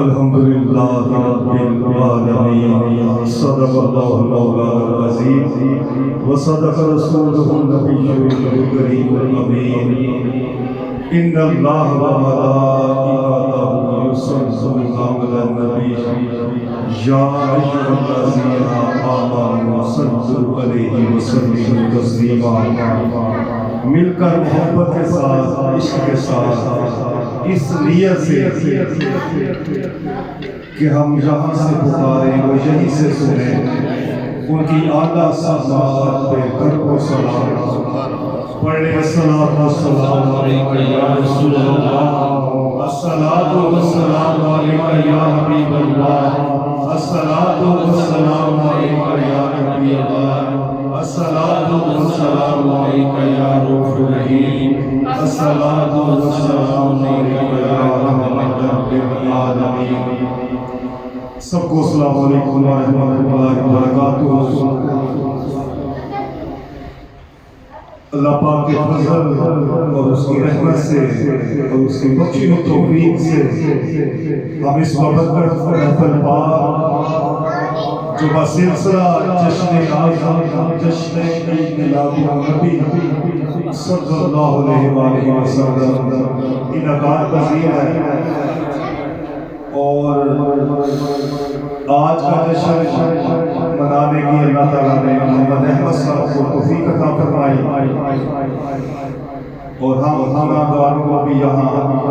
الحمدللہ رب العالمین، صدق اللہ مولانا العظیم وصدق رسولہ النبی الکریم الامین۔ ان اللہ وملائکتہ یصلون علی النبی یا ایھا الذین آمنوا صلوا علیہ وسلموا تسلیما۔ مل کر محبت کے ساتھ، عشق کے ساتھ، اس نیت سے کہ ہم یہاں سے پکاریں وہ یہیں سے سنیں، ان کی اعلیٰ سماعت پہ کرب و سلام پڑھیں۔ الصلاۃ والسلام علیک یا رسول اللہ، الصلاۃ والسلام علیک یا حبیب اللہ، الصلاۃ والسلام علیک یا نبی اللہ، الصلاۃ والسلام علیک یا روح الرحیم، الصلاۃ والسلام علیک یا رحمۃ للعالمین۔ سب کو السلام علیکم ورحمۃ اللہ وبرکاتہ۔ اللہ پاک کے فضل اور اس کی رحمت سے اور اس کی بخشی و توفیق سے ہم اس بابرکت محفل پاک جو بسلسلہ جشن اعظم جشن عید میلاد النبی صلی اللہ علیہ وآلہ وسلم انعقاد پذیر ہے، اور آج کا جشن منانے کی اللہ تعالیٰ نے محمد احمد صاحب کو توفیق عطا فرمائی، اور ہم خانہ کو بھی یہاں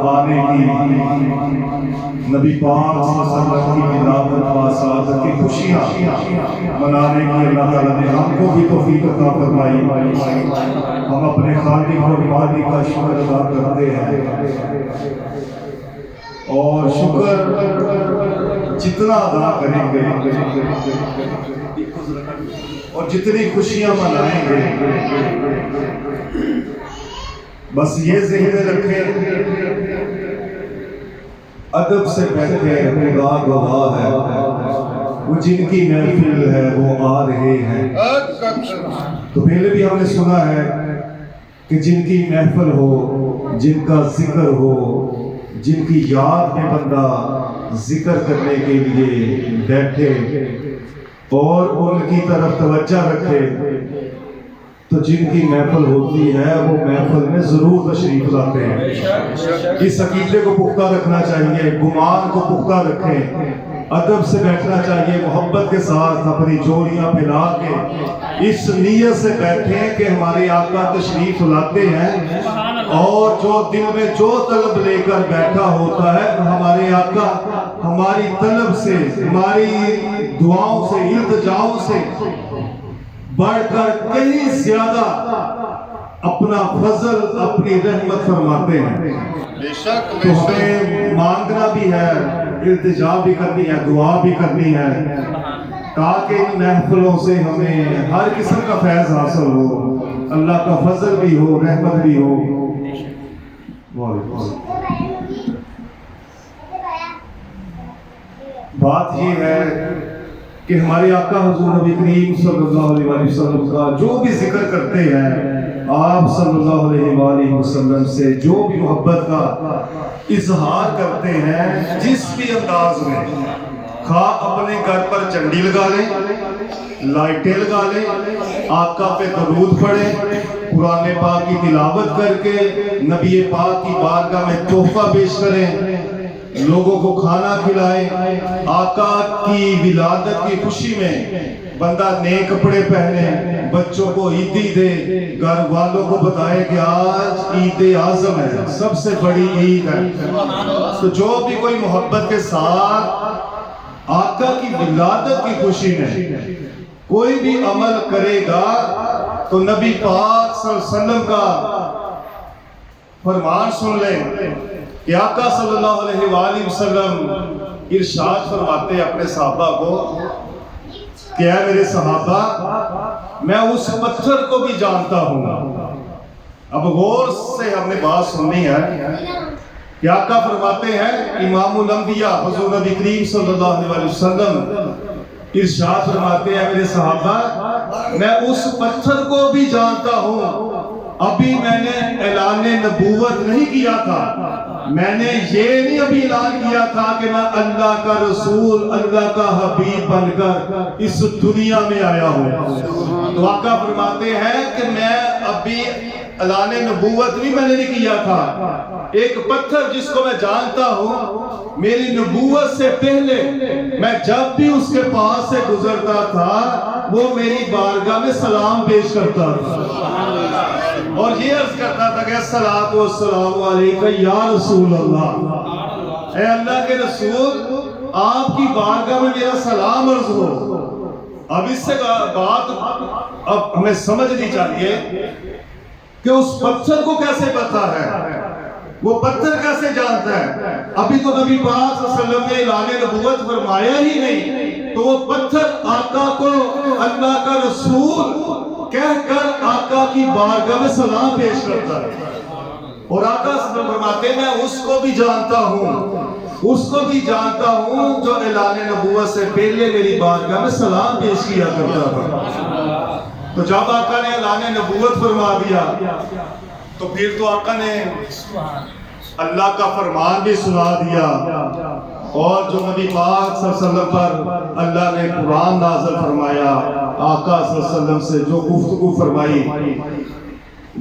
آنے کی، نبی پاک صلی اللہ علیہ وسلم کی ولادت و سعادت کی خوشیاں منانے کی اللہ تعالیٰ نے ہم کو بھی توفیق عطا فرمائی۔ ہم اپنے خالق اور مالک کا شکر ادا کرتے ہیں، اور شکر جتنا ادا کریں گے اور جتنی خوشیاں منائیں گے، بس یہ ذہن رکھیں ادب سے بیٹھے خدا گواہ ہے، وہ جن کی محفل ہے وہ آ رہے ہیں۔ تو پہلے بھی ہم نے سنا ہے کہ جن کی محفل ہو، جن کا ذکر ہو، جن کی یاد میں بندہ ذکر کرنے کے لیے بیٹھے اور ان کی طرف توجہ رکھے، تو جن کی محفل ہوتی ہے وہ محفل میں ضرور تشریف لاتے ہیں۔ اس عقیدے کو پختہ رکھنا چاہیے، گمان کو پختہ رکھیں، ادب سے بیٹھنا چاہیے، محبت کے ساتھ اپنی جوڑیاں پھیلا کے اس نیت سے بیٹھیں کہ ہمارے آقا تشریف لاتے ہیں، اور جو دل میں جو طلب لے کر بیٹھا ہوتا ہے ہمارے آقا ہماری طلب سے، ہماری دعاؤں سے، التجاؤں سے بڑھ کر کہیں زیادہ اپنا فضل، اپنی رحمت فرماتے ہیں۔ تو ہمیں مانگنا بھی ہے، التجا بھی کرنی ہے، دعا بھی کرنی ہے، تاکہ ان محفلوں سے ہمیں ہر قسم کا فیض حاصل ہو، اللہ کا فضل بھی ہو، رحمت بھی ہو۔ بات یہ ہے کہ ہمارے آقا حضور نبی کریم صلی اللہ علیہ وسلم کا جو بھی ذکر کرتے ہیں، آپ صلی اللہ علیہ وآلہ وسلم سے جو بھی محبت کا اظہار کرتے ہیں، جس بھی انداز میں، خواہ اپنے گھر پر جھنڈی لگا لیں، لائٹیں لگا لیں، آقا پہ درود پڑھیں، قرآن پاک کی تلاوت کر کے نبی پاک کی بارگاہ میں تحفہ پیش کریں، لوگوں کو کھانا کھلائیں، آقا کی ولادت کی خوشی میں بندہ نئے کپڑے پہنے، بچوں کو عیدی دے، گھر والوں کو بتائے کہ آج عید اعظم ہے، سب سے بڑی عید ہے۔ تو جو بھی کوئی محبت کے ساتھ آقا کی ولادت کی خوشی میں کوئی بھی عمل کرے گا، تو نبی پاک صلی اللہ علیہ وسلم کا فرمان سن لیں کہ آقا صلی اللہ علیہ وآلہ وسلم ارشاد فرماتے ہیں اپنے صحابہ کو کہ اے میرے صحابہ، میں اس پتھر کو بھی جانتا ہوں۔ اب غور سے ہم نے بات سننی ہے کہ آقا فرماتے ہیں، امام الانبیاء حضور نبی کریم صلی اللہ علیہ وسلم ارشاد فرماتے ہیں میرے صحابہ، میں اس پتھر کو بھی جانتا ہوں۔ ابھی میں نے اعلان نبوت نہیں کیا تھا، میں نے یہ نہیں ابھی اعلان کیا تھا کہ میں اللہ کا رسول، اللہ کا حبیب بن کر اس دنیا میں آیا ہوں۔ تو آقا فرماتے ہیں کہ میں ابھی اعلان نبوت نہیں میں نے نہیں کیا تھا۔ ایک پتھر جس کو میں جانتا ہوں، میری نبوت سے پہلے میں جب بھی اس کے پاس سے گزرتا تھا وہ میری بارگاہ میں سلام پیش کرتا تھا اور یہ عرض کرتا تھا کہ الصلاۃ والسلام علیکہ یا رسول اللہ، اے اللہ کے رسول آپ کی بارگاہ میں میرا سلام عرض ہو۔ اب اس سے بات اب ہمیں سمجھنی چاہیے کہ اس پتھر کو کیسے پتا ہے، وہ پتھر کیسے جانتا ہے؟ ابھی تو نبی پاک صلی اللہ علیہ وسلم نے اعلان نبوت فرمایا ہی نہیں، تو وہ پتھر آقا کو اللہ کا رسول کہہ کر آقا کی بارگاہ میں سلام پیش کرتا ہے۔ اور آقا صلی اللہ علیہ وسلم فرماتے ہیں میں اس کو بھی جانتا ہوں، اس کو بھی جانتا ہوں جو اعلان نبوت سے پہلے میری بارگاہ میں سلام پیش کیا کرتا تھا۔ تو جب آقا نے اعلان نبوت فرما دیا تو پھر تو آقا نے اللہ کا فرمان بھی سنا دیا، اور جو نبی پاک صلی اللہ علیہ وسلم پر اللہ نے قرآن نازل فرمایا، آقا صلی اللہ علیہ وسلم سے جو گفتگو فرمائی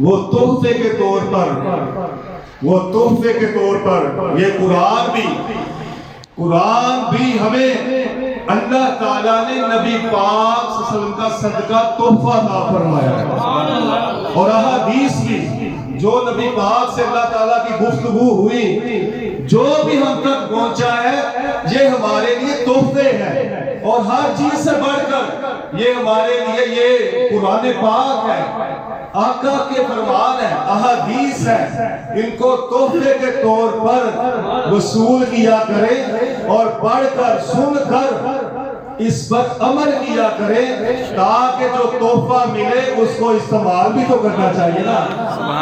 وہ تحفے کے طور پر یہ قرآن بھی ہمیں اللہ تعالیٰ نے نبی پاک صلی اللہ علیہ وسلم کا صدقہ تحفہ عطا فرمایا ہے، اور احادیث بھی جو نبی پاک سے اللہ تعالیٰ کی گفتگو ہوئی جو بھی ہم تک پہنچا ہے یہ ہمارے لیے تحفے ہیں، اور ہر چیز سے بڑھ کر یہ ہمارے لیے یہ قرآن پاک ہے، آقا کے فرمان ہے، احادیث ہے، ان کو تحفے کے طور پر وصول کیا کریں اور پڑھ کر سن کر اس پر عمل کیا کریں، تاکہ جو تحفہ ملے اس کو استعمال بھی تو کرنا چاہیے نا۔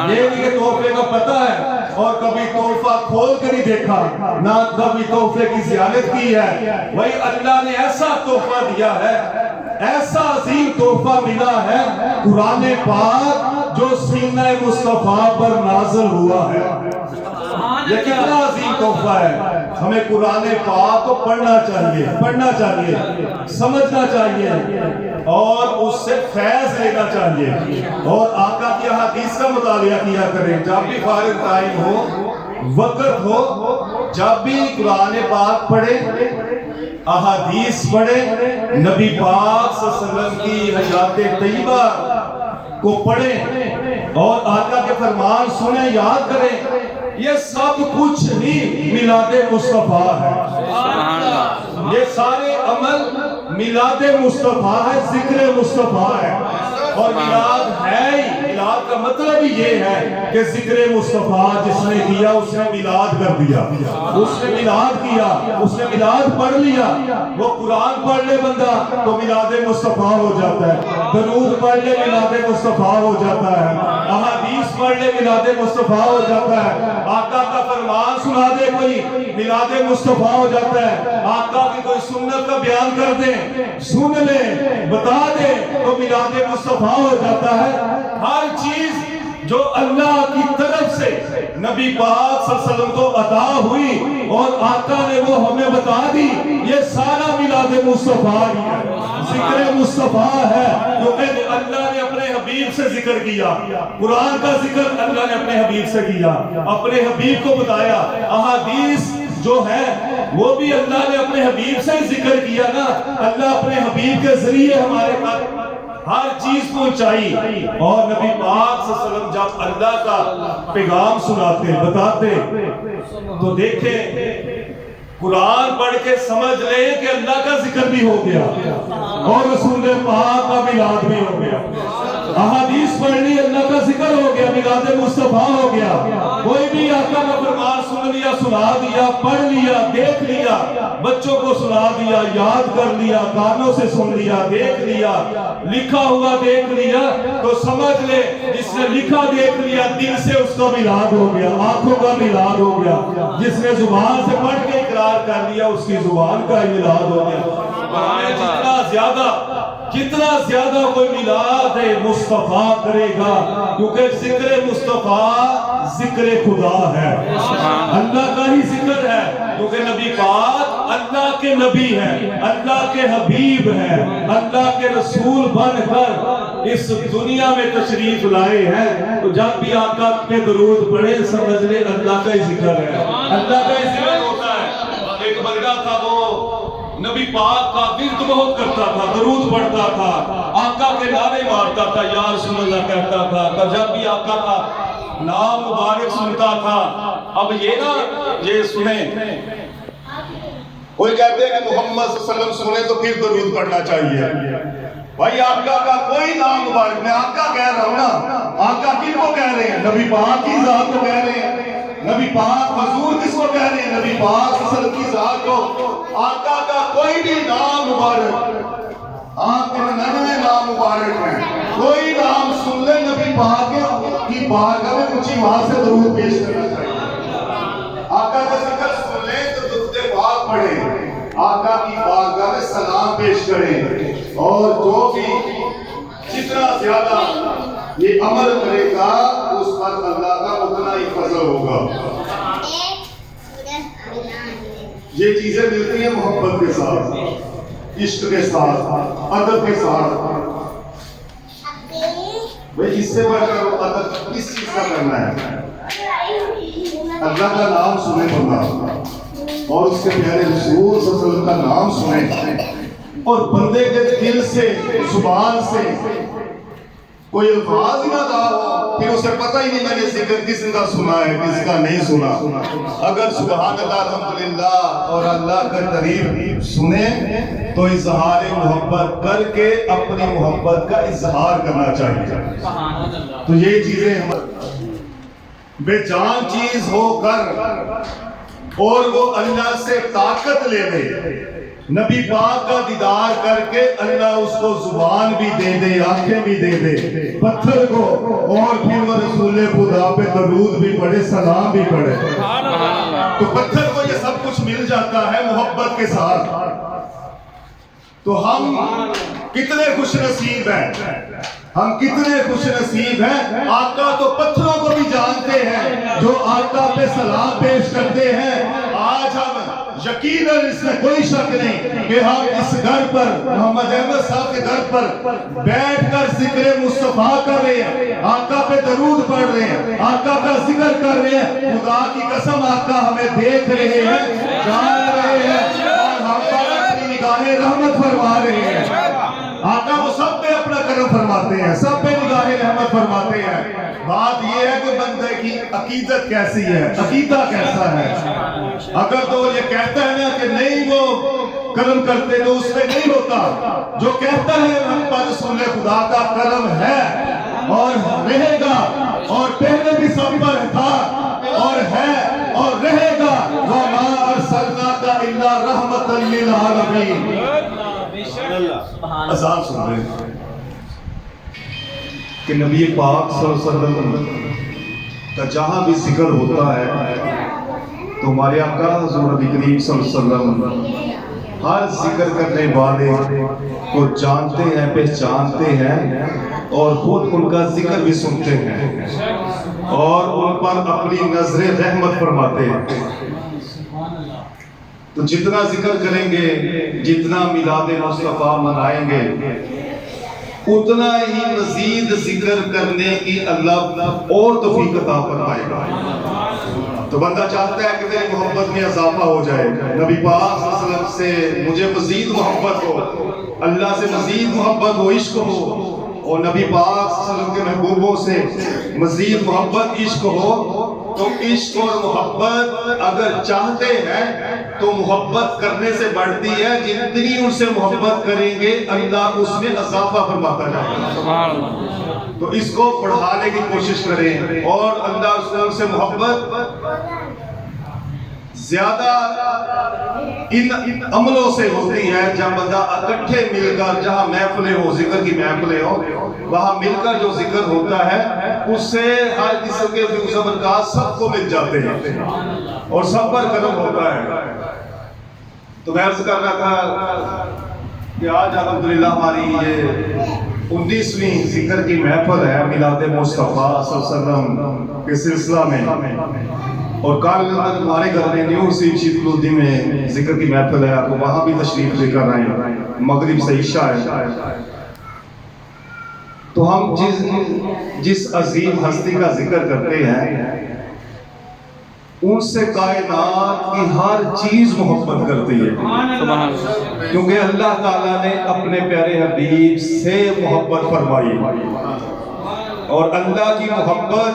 یہ نہیں کہ تحفے کا پتہ ہے اور کبھی تحفہ کھول کر ہی دیکھا، نہ کبھی تحفے کی زیارت کی ہے۔ وہی اللہ نے ایسا تحفہ دیا ہے، ایسا عظیم تحفہ ملا ہے، قرآن پاک جو سینہ مصطفیٰ پر نازل ہوا ہے۔ یہ کتنا عظیم تحفہ ہے، ہمیں قرآن پاک کو پڑھنا چاہیے، سمجھنا چاہیے اور اس سے فیض لینا چاہیے، اور آقا کی احادیث کا مطالعہ کیا کریں۔ جب بھی فارغ ٹائم ہو، وقت ہو، جب بھی قرآن پاک پڑھیں، احادیث پڑھیں، نبی پاک صلی اللہ علیہ وسلم کی حیات طیبہ کو پڑھیں اور آقا کے فرمان سنیں، یاد کریں۔ یہ سب کچھ ہی میلاد مصطفیٰ ہے، یہ سارے عمل میلاد مصطفیٰ ہے، ذکر مصطفیٰ ہے، اور میلاد ہے ہی، میلاد کا مطلب ہی یہ ہے کہ ذکر مصطفیٰ جس نے کیا اس نے میلاد کر دیا، اس نے میلاد کیا، اس نے میلاد پڑھ لیا۔ وہ قرآن پڑھ لے بندہ تو میلاد مصطفیٰ ہو جاتا ہے، درود پڑھ لے میلاد مصطفیٰ ہو جاتا ہے، احادیث پڑھ لے میلاد مصطفیٰ ہو جاتا ہے، آقا کا فرمان سنا دے کوئی میلاد مصطفیٰ ہو جاتا ہے، آقا کی کوئی سنت کا بیان کر دے، سن لے، بتا دے تو میلاد مصطفیٰ ہو جاتا ہے۔ ہر چیز جو اللہ کی طرف سے نبی پاک صلی اللہ علیہ وسلم کو عطا ہوئی اور آقا نے وہ ہمیں بتا دی، یہ سارا میلاد مصطفیٰ ہی ہے، ذکر مصطفیٰ ہے، جو کہ اللہ نے اپنے حبیب سے ذکر کیا، قرآن کا ذکر اللہ نے اپنے حبیب سے کیا، اپنے حبیب کو بتایا۔ احادیث جو ہے وہ بھی اللہ نے اپنے حبیب سے ہی ذکر کیا نا، اللہ اپنے حبیب کے ذریعے ہمارے پاس ہر چیز پہنچائی، اور نبی پاک صلی اللہ علیہ وسلم جب اللہ کا پیغام سناتے بتاتے تو دیکھیں قرآن پڑھ کے سمجھ لیں کہ اللہ کا ذکر بھی ہو گیا اور رسول پاک کا میلاد بھی ہو گیا، احادیث پڑھ لی اللہ کا ذکر ہو گیا، میلاد مصطفیٰ ہو گیا۔ کوئی بھی آقا کا فرمان سن لیا، سنا دیا، پڑھ لیا، دیکھ لیا، بچوں کو سنا دیا، یاد کر لیا، کانوں سے سن لیا، دیکھ لیا، لکھا ہوا دیکھ لیا، تو سمجھ لے جس نے لکھا دیکھ لیا دل سے اس کا میلاد ہو گیا، آنکھوں کا میلاد ہو گیا، جس نے زبان سے پڑھ کے اقرار کر لیا اس کی زبان کا میلاد ہو گیا۔ ہمیں جتنا زیادہ جتنا زیادہ کوئی میلاد مصطفیٰ کرے گا، کیونکہ ذکر مصطفیٰ ذکر خدا ہے، اللہ کا ہی ذکر ہے، کیونکہ نبی پاک اللہ کے نبی ہیں، اللہ کے حبیب ہیں، اللہ کے رسول بن کر اس دنیا میں تشریف لائے ہیں، تو جب بھی آقا پہ درود پڑھے سمجھ لے اللہ کا ہی ذکر ہے، اللہ کا ہی ذکر ہوتا ہے۔ ایک بندہ تھا، وہ نبی پاک کا ورد بہت کرتا تھا، درود پڑھتا تھا، آقا کے نعرے مارتا تھا، یا رسول اللہ کہتا تھا، تو جب بھی آقا کا نام مبارک سنتا تھا، اب یہ سنیں، کوئی کہتے ہیں کہ محمد صلی اللہ علیہ وسلم سنیں تو پھر درود پڑھنا چاہیے۔ بھائی آقا کا کوئی نام مبارک، میں آقا کہہ رہا ہوں نا، آقا کن کو کہہ رہے ہیں؟ نبی پاک کی ذات کو کہہ رہے ہیں، نبی پاک حضور کس کو کہہ رہے ہیں؟ نبی پاک صلی اللہ علیہ وسلم کی ذات کو۔ آقا کا کوئی بھی نام مبارک، آپ کے 99 نام مبارک ہیں، کوئی نام سن لے نبی پاک کی بارگاہ میں کچھ ہی وہاں سے درود پیش کرنا چاہیے۔ آقا کا ذکر سن لیں تو درود پاک پڑھیں، آقا کی بارگاہ میں سلام پیش کریں، اور جو بھی جتنا زیادہ یہ عمل کرے گا اس پر اللہ کا اتنا ہی فضل ہوگا۔ یہ چیزیں ملتی ہیں محبت کے ساتھ، عشق کے ساتھ، ادب کے ساتھ۔ بھئی اس سے بڑھ کر ادب کس چیز کا کرنا ہے؟ اللہ کا نام سنے بندہ، اور اس کے پیارے رسول صلی اللہ علیہ وسلم کا نام سنے، اور بندے کے دل سے، زبان سے کوئی الفاظ ہی نہ ادا ہو، پھر اسے پتہ ہی نہیں میں نے ذکر کس کا سنا ہے کس کا نہیں سنا۔ اگر سبحان اللہ الحمدللہ اور اللہ کا تعریف سنے تو اظہار محبت کر کے اپنی محبت کا اظہار کرنا چاہیے۔ تو یہ چیزیں بے جان چیز ہو کر اور وہ اللہ سے طاقت لے لے، نبی پاک کا دیدار کر کے اللہ اس کو زبان بھی دے دے، آنکھیں بھی دے دے پتھر کو، اور پھر وہ رسول خدا پہ درود بھی پڑھے، سلام بھی پڑھے، تو پتھر کو یہ سب کچھ مل جاتا ہے محبت کے ساتھ۔ تو ہم کتنے خوش نصیب ہیں، ہم کتنے خوش نصیب ہیں، آقا تو پتھروں کو بھی جانتے ہیں جو آقا پہ سلام پیش کرتے ہیں۔ آج ہم یقیناً اس میں کوئی شک نہیں کہ ہم اس گھر پر، محمد احمد صاحب کے گھر پر بیٹھ کر ذکر مصطفیٰ کر رہے ہیں، آقا پہ درود پڑھ رہے ہیں، آقا کا ذکر کر رہے ہیں۔ خدا کی قسم آقا ہمیں دیکھ رہے ہیں، جان رہے ہیں، اور ہم پر اپنی نگاہ رحمت فرما رہے ہیں۔ آقا وہ سب پہ اپنا کرم فرماتے ہیں، سب پہ نگاہ رحمت فرماتے ہیں۔ بات یہ ہے کہ بندے کی عقیدت کیسی ہے، عقیدہ کیسا ہے۔ اگر تو یہ کہتا ہے نا کہ نہیں وہ کرم کرتے تو اس میں نہیں ہوتا، جو کہتا ہے ہم پر رسول خدا کا کرم ہے اور رہے گا، اور پہلے بھی سب پر تھا اور ہے اور رہے گا، وَمَا أَرْسَلْنَاكَ إِلَّا رَحْمَةً لِّلْعَالَمِينَ۔ اذان سن رہے ہیں کہ نبی پاک صلی اللہ علیہ وسلم کا جہاں بھی ذکر ہوتا ہے تو ہمارے آقا حضور نبی کریم صلی اللہ علیہ وسلم ہر ذکر کرنے والے کو جانتے ہیں، پہچانتے ہیں، اور خود ان کا ذکر بھی سنتے ہیں اور ان پر اپنی نظر رحمت فرماتے ہیں۔ تو جتنا ذکر کریں گے، جتنا میلاد مصطفیٰ منائیں گے، اتنا ہی مزید ذکر کرنے کی اللہ اور توفیق عطا فرمائے گا۔ تو بندہ چاہتا ہے کہ میری محبت میں اضافہ ہو جائے، نبی پاک صلی اللہ علیہ وسلم سے مجھے مزید محبت ہو، اللہ سے مزید محبت ہو، عشق ہو، اور نبی پاک صلی اللہ علیہ وسلم کے محبوبوں سے مزید محبت، عشق ہو۔ تو عشق اور محبت اگر چاہتے ہیں تو محبت کرنے سے بڑھتی ہے، جتنی ان سے محبت کریں گے اللہ اس میں اضافہ فرماتا جائے گا۔ تو اس کو بڑھانے کی کوشش کریں، اور اللہ رسول سے محبت زیادہ ان عملوں سے ہوتی ہے جب بندہ اکٹھے مل کر، جہاں محفلیں ہو، ذکر کی محفلیں ہو، وہاں مل کر جو ذکر ہوتا ہے اس سے ہر قسم کے برکات سب کو مل جاتے ہیں اور سب پر کرم ہوتا ہے۔ تو میں عرض کر رہا تھا کہ آج الحمدللہ ہماری یہ 19ویں ذکر کی محفل ہے میلاد مصطفیٰ صلی اللہ علیہ وسلم کے سلسلہ میں، اور کل ہمارے گھر میں نیو سی شیخ لودھی میں ذکر کی محفل ہے، تو وہاں بھی تشریف لے کر آئے، مغرب سے عشاء ہے۔ تو ہم جس عظیم ہستی کا ذکر کرتے ہیں ان سے کائنات کی ہر چیز محبت کرتی ہے، کیونکہ اللہ تعالیٰ نے اپنے پیارے حبیب سے محبت فرمائی، اور اللہ کی محبت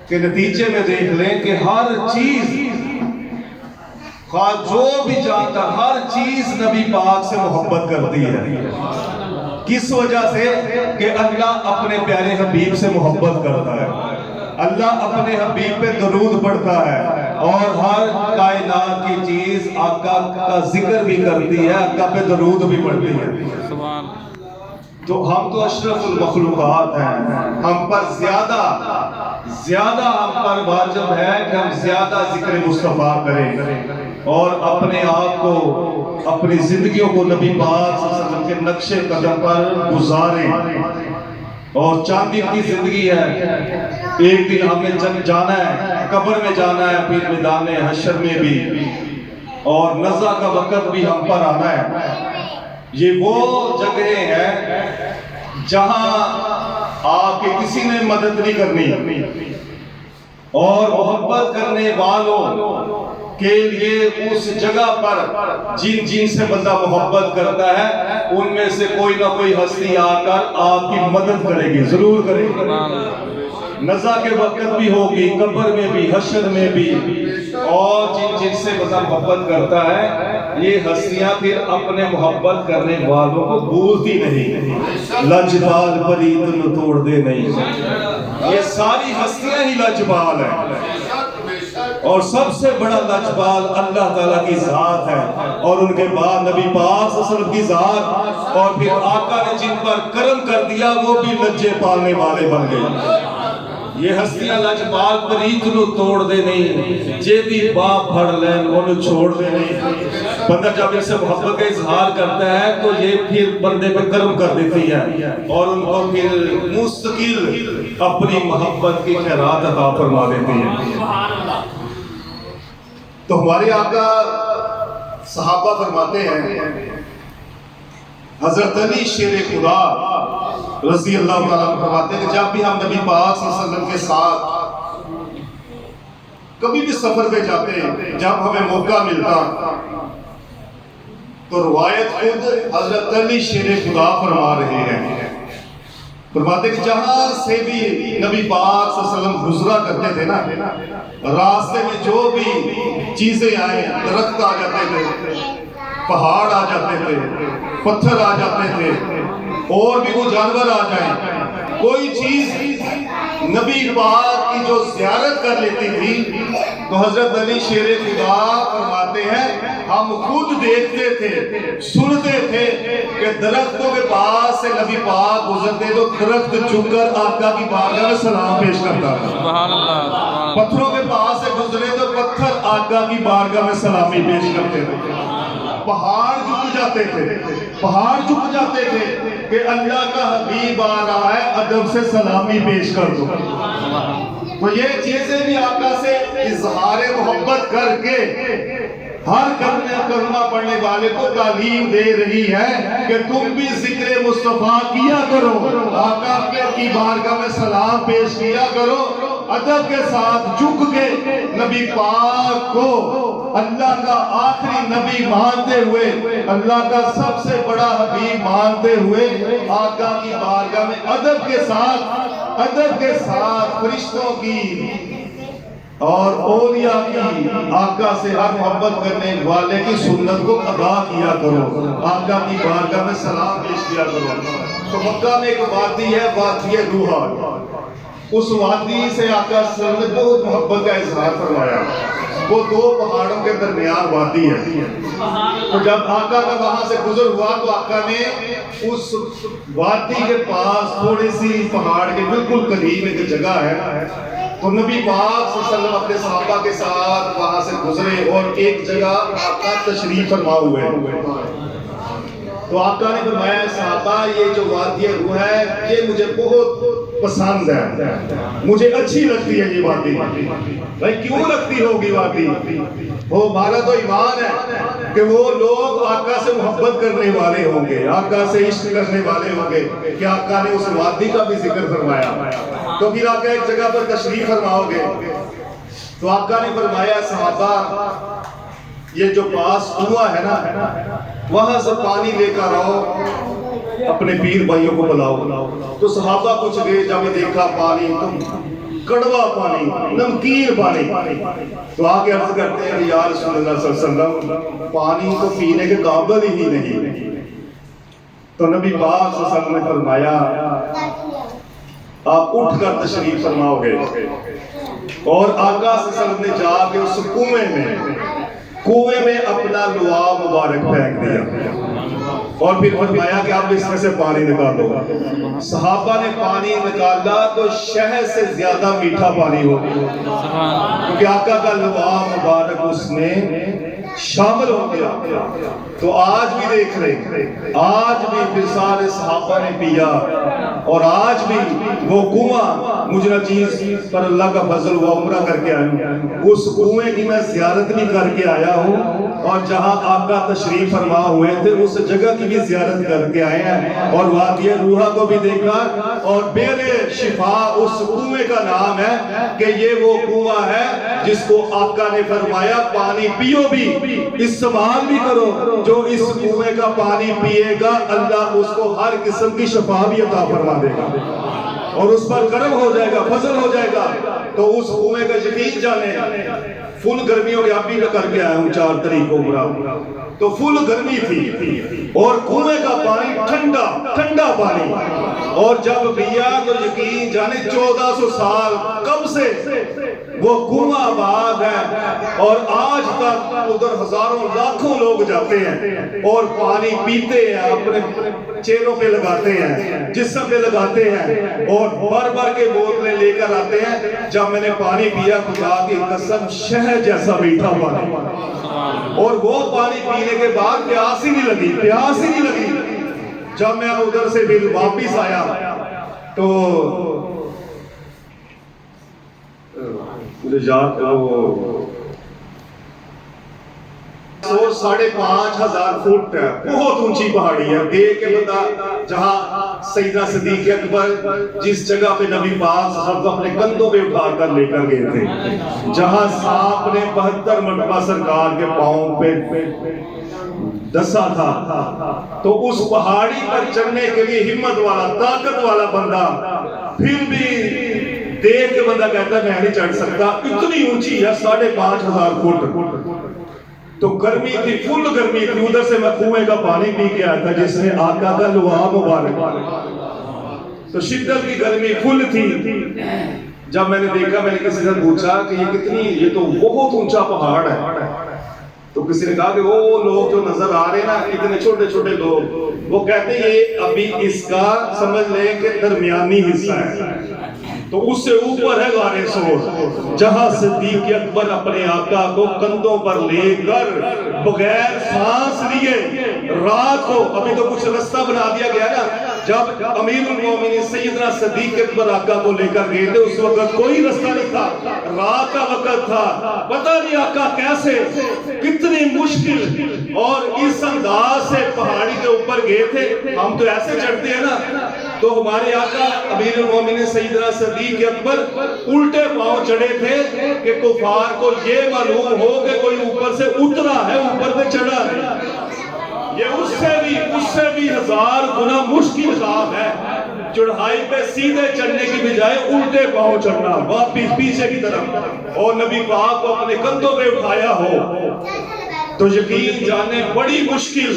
کے نتیجے میں دیکھ لیں کہ ہر چیز، خواہ جو بھی جانتا، ہر چیز نبی پاک سے محبت کرتی ہے۔ کس وجہ سے؟ کہ اللہ اپنے پیارے حبیب سے محبت کرتا ہے، اللہ اپنے حبیب پہ درود پڑھتا ہے، اور ہر کائنات کی چیز آقا کا ذکر بھی کرتی ہے، آقا پہ درود بھی پڑھتی ہے۔ تو ہم تو اشرف المخلوقات ہیں، ہم پر زیادہ ہم پر واجب ہے کہ ہم زیادہ ذکر مصطفیٰ کریں، اور اپنے آپ کو، اپنی زندگیوں کو نبی پاک صلی اللہ علیہ وسلم کے نقش قدم پر گزاریں۔ اور چاندی کی زندگی ہے، ایک دن ہمیں جانا ہے، قبر میں جانا ہے، پھر میدان حشر میں بھی، اور نزا کا وقت بھی ہم پر آنا ہے۔ یہ وہ جگہیں ہیں جہاں آپ کی کسی نے مدد نہیں کرنی، اور محبت کرنے والوں کے لیے اس جگہ پر جن سے بندہ محبت کرتا ہے ان میں سے کوئی نہ کوئی ہستی آ کر آپ کی مدد کرے گی، ضرور کرے گی۔ نزا کے وقت بھی ہوگی، قبر میں بھی، حشر میں بھی، اور جن سے بندہ محبت کرتا ہے یہ ہستیاں پھر اپنے محبت کرنے والوں کو بھولتی نہیں، لجبال پرید نو توڑ دے نہیں۔ یہ ساری ہستیاں ہی لجبال ہیں، اور سب سے بڑا لجبال اللہ تعالیٰ کی ذات ہے، اور ان کے بعد نبی پاک صلی اللہ علیہ وسلم کی ذات، اور پھر آقا نے جن پر کرم کر دیا وہ بھی لجے پالنے والے بن گئے۔ یہ ہستیاں لجبال پرید نو توڑ دے نہیں، جے دی باپ پھڑ لین انہوں چھوڑ دے نہیں۔ بندہ جب ان سے محبت کا اظہار کرتا ہے تو یہ پھر بندے پہ کرم کر دیتی ہے، اور ان کو پھر مستقل اپنی محبت کی خیرات عطا فرما دیتی ہے۔ تو ہمارے آقا صحابہ فرماتے ہیں، حضرت علی شیر خدا رضی اللہ تعالیٰ عنہ فرماتے ہیں کہ جب بھی ہم نبی پاک صلی اللہ علیہ وسلم کے ساتھ کبھی بھی سفر پہ جاتے ہیں، جب ہمیں موقع ملتا تو روایت خود حضرت علی شیر خدا فرما رہے ہیں، فرماتے کہ جہاں سے بھی نبی پاک صلی اللہ علیہ وسلم گزرا کرتے تھے نا، راستے میں جو بھی چیزیں آئیں، درخت آ جاتے تھے، پہاڑ آ جاتے تھے، پتھر آ جاتے تھے، اور بھی وہ جانور آ جائیں، کوئی چیز نبی پاک کی جو زیارت کر لیتی تھی تو حضرت علی شیر خدا فرماتے ہیں ہم خود دیکھتے تھے، سنتے تھے کہ درختوں کے پاس سے نبی پاک گزرتے تو درخت جھک کر آقا کی بارگاہ میں سلام پیش کرتا تھا، پتھروں کے پاس سے گزرے تو پتھر آقا کی بارگاہ میں سلامی پیش کرتے تھے، پہاڑ جھک جاتے تھے کہ اللہ کا حبیب آ رہا ہے، ادب سے سلامی پیش کر دو۔ تو یہ چیزیں بھی آقا سے اظہار محبت کر کے ہر کلمہ پڑھنے والے کو تعلیم دے رہی ہے کہ تم بھی ذکر مصطفیٰ کیا کرو، آقا کی بارگاہ میں سلام پیش کیا کرو، ادب کے ساتھ جھک کے نبی پاک کو اللہ کا آخری نبی مانتے ہوئے، اللہ کا سب سے بڑا حبیب مانتے ہوئے آقا کی بارگاہ میں ادب کے ساتھ فرشتوں کی اور اولیاء کی آقا سے ہر محبت کرنے والے کی سنت کو ادا کیا کرو، آقا کی بارگاہ میں سلام پیش کیا کرو۔ تو مکہ میں ایک وادی ہے، وادی روحا، اس وادی سے آقا صلی اللہ علیہ وسلم نے بہت محبت کا اظہار فرمایا، وہ دو پہاڑوں کے درمیان وادی ہے۔ تو جب آقا کا وہاں سے گزر ہوا تو آقا نے اس وادی کے پاس تھوڑی سی پہاڑ کے بالکل قریب ایک جگہ ہے، تو نبی پاک صلی اللہ علیہ وسلم اپنے صحابہ کے ساتھ وہاں سے گزرے اور ایک جگہ آقا تشریف فرما ہوئے، تو آقا نے فرمایا صحابہ یہ جو وادی روح ہے یہ مجھے بہت پسند ہے، مجھے اچھی لگتی ہے یہ وادی۔ بھائی کیوں لگتی ہوگی وادی؟ وہ ہمارا تو ایمان ہے کہ وہ لوگ آقا سے محبت کرنے والے ہوں گے، آقا سے عشق کرنے والے ہوں گے کہ آقا نے اس وادی کا بھی ذکر فرمایا۔ تو پھر آقا ایک جگہ پر تشریف فرماؤ گے تو آقا نے فرمایا صحابہ یہ جو پاس کنواں ہے نا وہاں سے پانی لے کر آؤ، اپنے پیر بھائیوں کو بلاؤ۔ تو صحابہ کچھ گئے، جب دیکھا پانی تو کڑوا پانی، نمکین پانی، تو آگے عرض کرتے ہیں یا رسول اللہ صلی اللہ علیہ وسلم پانی تو پینے کے قابل ہی نہیں۔ تو نبی پاک صلی اللہ علیہ وسلم نے فرمایا آپ اٹھ کر تشریف فرماؤ گے، اور آقا صلی اللہ علیہ وسلم نے جا کے اس کنویں میں اپنا لعاب مبارک پھینک دیا، اور پھر فرمایا کہ آپ اس میں سے پانی نکالو۔ صحابہ نے پانی نکالا تو شہد سے زیادہ میٹھا پانی ہو گیا، کیونکہ آقا کا لعاب مبارک اس میں شامل ہو گیا۔ تو آج بھی دیکھ رہے، آج بھی پھر سارے صحابہ نے پیا، اور آج بھی وہ کنواں مجھے چیز پر اللہ کا فضل ہوا عمرہ کر کے آیا ہوں، اس کنویں کی میں زیارت بھی کر کے آیا ہوں، اور جہاں آقا تشریف فرما ہوئے تھے اس جگہ کی بھی زیارت کر کے آئے ہیں، اور وادی روحا کو بھی دیکھا، اور بیر شفا اس کنویں کا نام ہے کہ یہ وہ کنواں ہے جس کو آقا نے فرمایا پانی پیو بھی، استعمال بھی کرو، جو اس کنویں کا پانی پیے گا اللہ اس کو ہر قسم کی شفا بھی عطا فرما دے گا، اور اس پر کرم ہو جائے گا، فضل ہو جائے گا۔ تو اس کنویں کا یقین جانے، فل گرمیوں کے ابھی میں کر کے آیا ہوں 4 تاریخ کو عمرہ، تو فل گرمی تھی اور کنویں کا پانی ٹھنڈا پانی، اور جب پیا تو یقین جانے 1400 سال کب سے وہ کنواں آباد ہے، اور آج تک ادھر ہزاروں لاکھوں لوگ جاتے ہیں اور پانی پیتے ہیں، اپنے چہروں پہ لگاتے ہیں، جسم پہ لگاتے ہیں، اور بھر کے بوتلیں لے کر آتے ہیں۔ جب میں نے پانی پیا خدا کی قسم شہد جیسا میٹھا پانی، اور وہ پانی پینے کے بعد پیاس ہی نہیں لگی۔ جب میں ادھر سے بھی واپس آیا تو مجھے یاد وہ 5,500 فٹ ہے، بہت اونچی پہاڑی ہے۔ دیکھ کے بندہ، جہاں سیدنا صدیق اکبر جس جگہ پہ نبی پاک صاحب اپنے کندھوں پہ اٹھا کر لے کر گئے تھے، جہاں سانپ نے 72 مرتبہ سرکار کے پاؤں پہ ڈسا تھا، تو اس پہاڑی پر چڑھنے کے لیے ہمت والا، طاقت والا بندہ پھر بھی دیکھ کے بندہ کہتا ہے میں نہیں چڑھ سکتا، اتنی اونچی ہے 5,500 فٹ۔ تو گرمی تھی، فل گرمی تھی، ادھر سے میں کنویں کا پانی پی کے آیا تھا جس میں آقا کا لعاب مبارک، تو شدت کی گرمی فل تھی۔ جب میں نے دیکھا، میں نے کسی سے پوچھا کہ یہ تو بہت اونچا پہاڑ ہے، تو کسی نے کہا کہ وہ لوگ جو نظر آ رہے ہیں نا اتنے چھوٹے چھوٹے لوگ، وہ کہتے ہیں یہ ابھی اس کا سمجھ لیں کہ درمیانی حصہ ہے، تو اس سے اوپر ہے غار ثور، جہاں صدیق اکبر اپنے آقا کو کندھوں پر لے کر بغیر سانس لیے رات کو، ابھی تو کچھ رستہ بنا دیا گیا نا، جب امیر المومنین سیدنا صدیق اکبر آقا کو لے کر گئے تھے اس وقت کوئی رستہ نہیں تھا، رات کا وقت تھا، پتہ نہیں آقا کیسے کتنی مشکل اور اس انداز سے پہاڑی کے اوپر گئے تھے۔ ہم تو ایسے چڑھتے ہیں نا، تو ہمارے آقا امیر المومنین سیدنا صدیق اکبر الٹے پاؤں چڑھے تھے کہ کفار کو یہ معلوم ہو کہ کوئی اوپر سے اترا ہے، اوپر سے چڑھا ہے۔ یہ اس سے بھی 1000 گنا مشکل کام ہے، چڑھائی پہ سیدھے چڑھنے کی بجائے الٹے پاؤں چڑھنا، واپس پیچھے کی طرف، اور نبی پاک کو اپنے کندھوں پہ اٹھایا ہو تو یقین جانے بڑی مشکل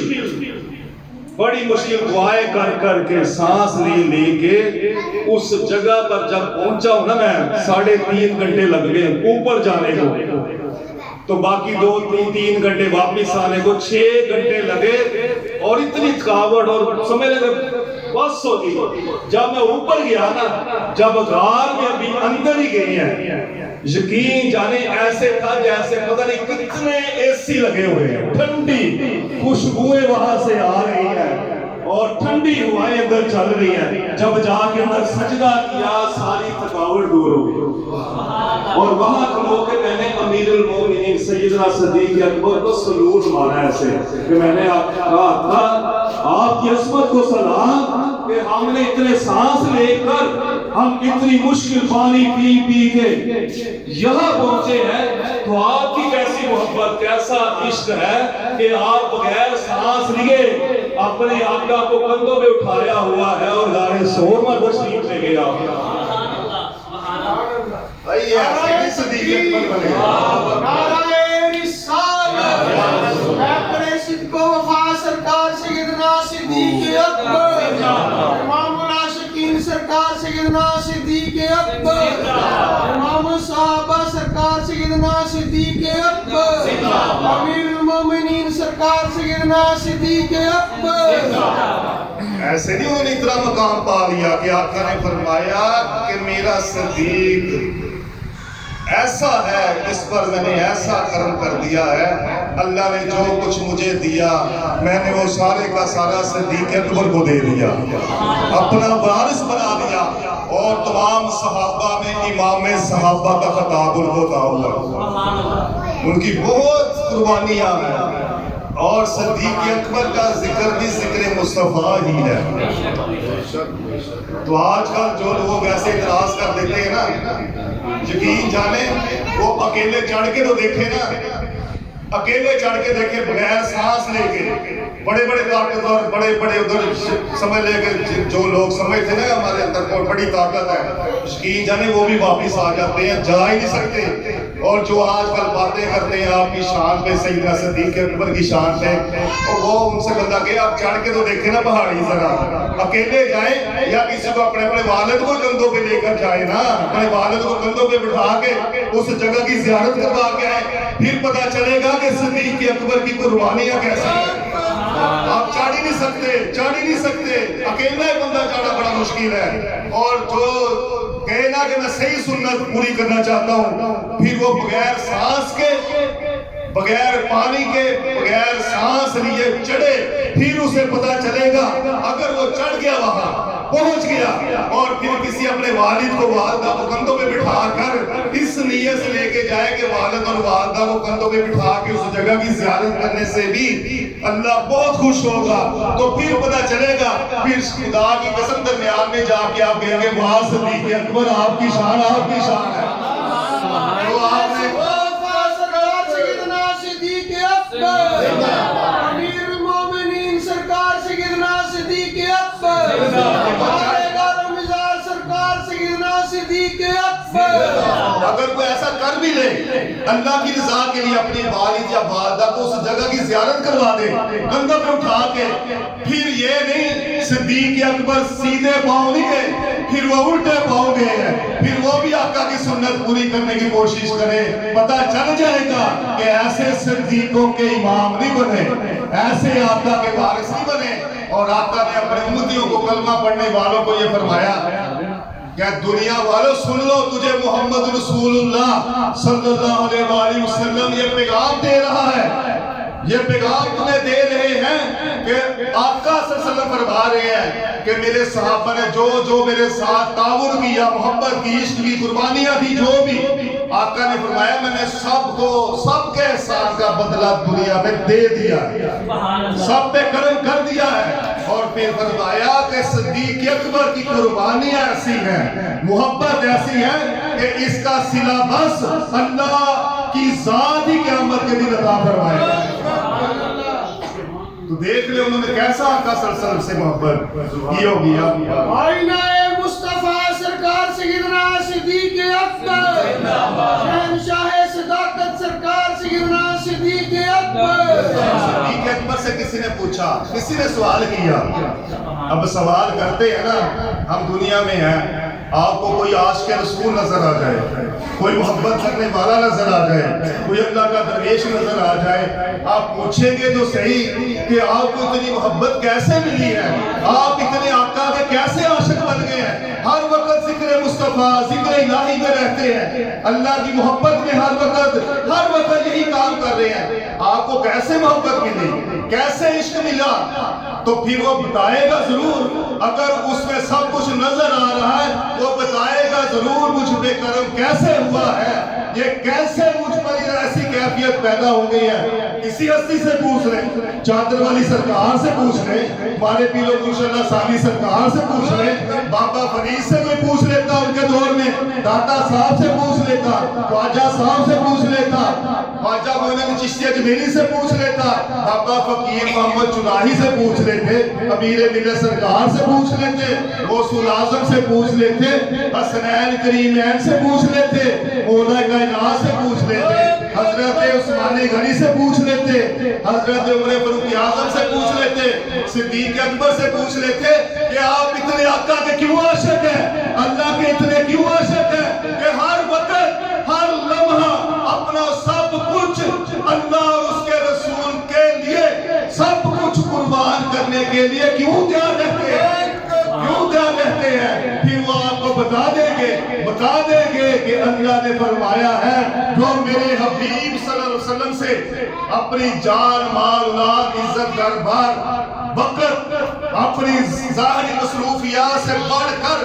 دعائیں کر کے سانس لے کے اس جگہ پر جب پہنچا ہوں نا، میں 3.5 گھنٹے لگ گئے اوپر جانے کو، تو باقی 2-3 گھنٹے واپس آنے کو 6 گھنٹے لگے، اور اتنی تھکاوٹ اور سمجھ لیں بس ہوگی۔ جب میں اوپر گیا نا، جب غار میں ابھی اندر ہی گئے ہیں یقین جانے ایسے تھا جیسے پتہ نہیں کتنے اے سی لگے ہوئے ہیں، ٹھنڈی خوشبوئیں وہاں سے آ رہی ہیں اور ٹھنڈی ہوائیں اندر چل رہی ہیں. جب جا کے اندر سجدہ کیا ساری تھکاوٹ دور ہو گئی اور وہاں کھلو کے میں نے امیر المومنین سیدنا صدیق اکبر کو سلوٹ مارا ایسے کہ میں نے کہا تھا آپ کی عظمت کو سلام کہ ہم نے اتنے سانس لے کر ہم اتنی مشکل پانی پی پی کے یہاں پہنچے ہیں تو آپ کی کیسی محبت کیسا عشق ہے کہ آپ بغیر سانس لیے اپنے آقا کو کندھوں پہ اٹھایا ہوا ہے اور دار سورما تشریف لے گیا. آئیے ایسے صدیق اکبر بنے نعرہ رسالت اپنے صدق و وفا سرکار سیدنا صدیق اکبر، امام العاشقین سرکار سیدنا صدیق اکبر، امام صحابہ سرکار سیدنا صدیق اکبر، امیر المومنین سرکار سیدنا صدیق اکبر. ایسے نہیں انہوں نے اتنا مقام پا لیا کہ آقا نے فرمایا کہ میرا صدیق ایسا ہے، اس پر میں نے ایسا کرم کر دیا ہے، اللہ نے جو کچھ مجھے دیا میں نے وہ سارے کا سارا صدیق اکبر کو دے دیا، اپنا وارث بنا دیا. اور تمام صحابہ میں امام صحابہ کا خطاب ان کو عطا ہوا، ان کی بہت قربانیاں ہیں اور صدیق اکبر کا ذکر بھی ذکر مصطفیٰ ہی ہے. تو آج کل جو لوگ ایسے اعتراض کر دیتے ہیں نا، یقین جانے وہ اکیلے چڑھ کے تو دیکھے نا، اکیلے چڑھ کے دیکھے بغیر سانس لے کے بڑے بڑے طاقتور بڑے بڑے ادھر سمجھ لے کے جو لوگ سمجھتے نا ہمارے اندر کوئی بڑی طاقت ہے، یقین جانے وہ بھی واپس آ جاتے ہیں، جا ہی نہیں سکتے. اور جو آج کل باتیں کرتے ہیں آپ کی شان پہ، سیدنا صدیق اکبر کی شان پہ، اور وہ ان سے بندہ کہ آپ چڑھ کے تو دیکھیں نا پہاڑی ذرا، اکیلے جائیں یا کسی کو اپنے والد کو کندھوں پہ لے کر جائیں نا، اپنے والد کو کندھوں پہ بٹھا کے اس جگہ کی زیارت کروا کے آئیں، پھر پتہ چلے گا کہ صدیق اکبر کی قربانیاں کیسی ہیں. آپ چڑھ ہی نہیں سکتے، اکیلا ہی بندہ چڑھنا بڑا مشکل ہے. اور جو کہنا کہ میں صحیح سنت پوری کرنا چاہتا ہوں، پھر وہ بغیر سانس کے، بغیر پانی کے، بغیر سانس لیے چڑھے، پھر اسے پتا چلے گا اگر وہ چڑھ گیا وہاں پہنچ گیا اور پھر کسی اپنے والد کو والدہ کو کندھوں پہ بٹھا کر اس نیت سے لے کے جائے کہ والد اور والدہ کو کندھوں پہ بٹھا کے اس جگہ کی زیارت کرنے سے بھی اللہ بہت خوش ہوگا. تو پھر پتا چلے گا، پھر خدا کی قسم درمیان میں جا کے آپ کہیں گے واہ صدیق اکبر آپ کی شان ہے. تو آپ نے امیر المومنین سرکار سیدنا صدیق اکبر، سرکار سیدنا صدیق اکبر. اگر کوئی ایسا کر بھی لے اللہ کی رضا کے لیے اپنی والد یا والدہ کو اس جگہ کی زیارت کروا دے کندھوں پہ اٹھا کے، پھر یہ نہیں صدیق اکبر سیدھے پاؤں نہیں گئے، پھر وہ الٹے پاؤں گئے ہیں، پھر وہ بھی آقا کی سنت پوری کرنے کی کوشش کرے، پتہ چل جائے گا کہ ایسے صدیقوں کے امام نہیں بنے، ایسے آقا کے وارث نہیں بنے. اور آقا نے اپنے امتیوں کو کلمہ پڑھنے والوں کو یہ فرمایا کہ دنیا والوں سن لو، تجھے محمد رسول اللہ صلی اللہ علیہ وآلہ وسلم یہ پیغام دے رہا ہے، یہ پیغام تمہیں دے رہے ہیں کہ آقا صلی اللہ علیہ وسلم فرما رہے ہیں کہ میرے صحابہ نے جو میرے ساتھ تعاون کیا، محبت کی، عشق کی قربانیاں تھی، جو بھی آقا نے فرمایا میں نے سب کے احسان کا بدلہ دنیا میں دے دیا، سب پہ کرم کر دیا ہے. اور پھر فرمایا کہ صدیق اکبر کی قربانیاں ایسی ہیں، محبت ایسی ہے کہ اس کا صلہ بس اللہ کی ذات ہی قیامت کے دن عطا فرمائے گا. تو دیکھ لیں انہوں نے کیسا آقا صلی اللہ علیہ وسلم سے محبت کی ہوگی. آئینہ مصطفیٰ سرکار سیدنا صدیق اکبر، شہنشاہ صداقت سرکار سیدنا صدیق اکبر. صدیق اکبر سے کسی نے پوچھا، کسی نے سوال کیا، اب سوال کرتے ہیں نا، ہم دنیا میں ہیں آپ کو کوئی عاشق رسول نظر آ جائے، کوئی محبت کرنے والا نظر آ جائے، کوئی اللہ کا درویش نظر آ جائے، آپ پوچھیں گے تو صحیح کہ آپ کو اتنی محبت کیسے ملی ہے، آپ اتنے آقا کے کیسے عاشق بن گئے ہیں، ہر وقت ذکر مصطفیٰ ذکر الہی میں رہتے ہیں، اللہ کی محبت میں ہر وقت یہی کام کر رہے ہیں، آپ کو کیسے محبت ملی، کیسے عشق ملا؟ تو پھر وہ بتائے گا ضرور، اگر اس میں سب کچھ نظر آ رہا ہے وہ بتائے گا ضرور مجھ پہ کرم کیسے ہوا ہے، یہ کیسے مجھ پر ایسی کیفیت پیدا ہو گئی ہے۔ کسی ہستی سے پوچھ لیں، چادر والی سرکار سے پوچھ لیں، ہمارے پیر و مرشد اللہ ثانی سرکار سے پوچھ لیں، بابا فرید سے کوئی پوچھ لیتا ان کے دور میں، داتا صاحب سے پوچھ لیتا، خواجہ صاحب سے پوچھ لیتا، خواجہ معین چشتی اجمیری سے پوچھ لیتا، بابا فقیر محمد چناہی سے پوچھ لیتے، امیر ملت سرکار سے پوچھ لیتے، غوث الاعظم سے پوچھ لیتے، حسنین کریمین سے پوچھ لیتے، مولا کائنات سے پوچھ لیتے، حضرت عثمان غنی سے پوچھ لیتے، حضرت عمر فاروق اعظم سے پوچھ لیتے، صدیق اکبر سے پوچھ لیتے کہ آپ اتنے آقا کے کیوں عاشق ہیں، اللہ کے اتنے کیوں عاشق ہیں کہ ہر وقت ہر لمحہ اپنا سب کچھ اللہ اور اس کے رسول کے لیے سب کچھ قربان کرنے کے لیے کیوں تیار رہتے ہیں، کیوں تیار رہتے ہیں؟ پھر وہ آپ کو بتا دیں گے کہ اللہ نے فرمایا ہے جو میرے حبیب صلی اللہ علیہ وسلم سے اپنی جان مال اولاد عزت دربار وقت اپنی ظاہری مصروفیات سے بڑھ کر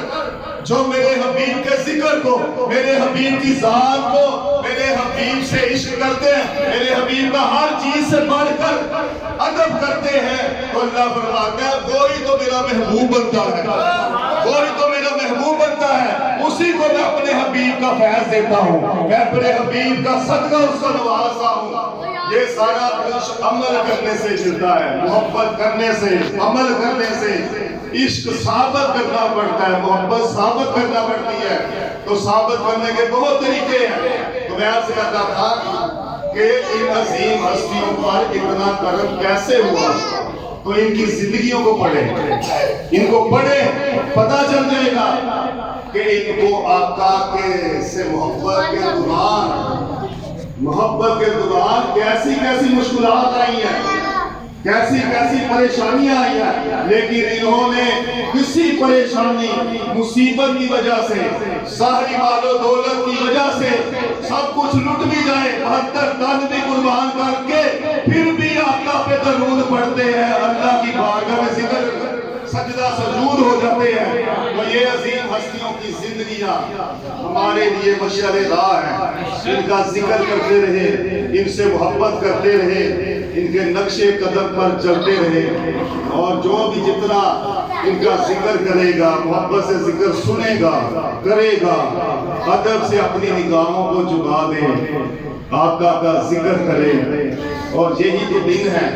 جو میرے حبیب کے ذکر کو، میرے حبیب کی ذات کو، میرے حبیب سے عشق کرتے ہیں، میرے حبیب کا ہر چیز سے بڑھ کر ادب کرتے ہیں، تو اللہ فرماتا ہے وہی تو میرا محبوب بنتا ہے، وہی تو میرا محبوب بنتا ہے، اسی کو میں اپنے حبیب کا فیض دیتا ہوں، میں اپنے حبیب کا صدقہ اس کو نوازتا ہوں۔ یہ سارا کچھ عمل کرنے سے ملتا ہے، محبت کرنے سے، عمل کرنے سے، عشق ثابت کرنا پڑتا ہے، محبت ثابت کرنا پڑتی ہے، تو ثابت کرنے کے بہت طریقے ہیں۔ تو میں عرض کرتا تھا کہ ان عظیم ہستیوں پر اتنا کرم کیسے ہوا، تو ان کی زندگیوں کو پڑھیں، ان کو پڑھیں، پتہ چل جائے گا کہ ان کو آقا کے سے محبت کے دوران کیسی کیسی مشکلات آئی ہیں، کیسی کیسی پریشانیاں آئی ہیں، لیکن انہوں نے کسی پریشانی مصیبت کی وجہ سے، ظاہری مال و دولت کی وجہ سے، سب کچھ لٹ بھی جائے، 72 تن بھی قربان کر کے پھر بھی آقا پہ درود پڑھتے ہیں، اللہ کی بارگاہ میں ذکر سجدہ سجود ہو جاتے ہیں۔ تو یہ عظیم ہستیوں کی زندگیاں ہمارے لیے مشعل راہ ہیں، ان کا ذکر کرتے رہے، ان سے محبت کرتے رہے، ان کے نقش قدم پر چلتے رہے، اور جو بھی جتنا ان کا ذکر کرے گا، محبت سے ذکر سنے گا، کرے گا، ادب سے اپنی نگاہوں کو جھکا دے، آقا کا ذکر کرے، اور یہی تو دن ہے،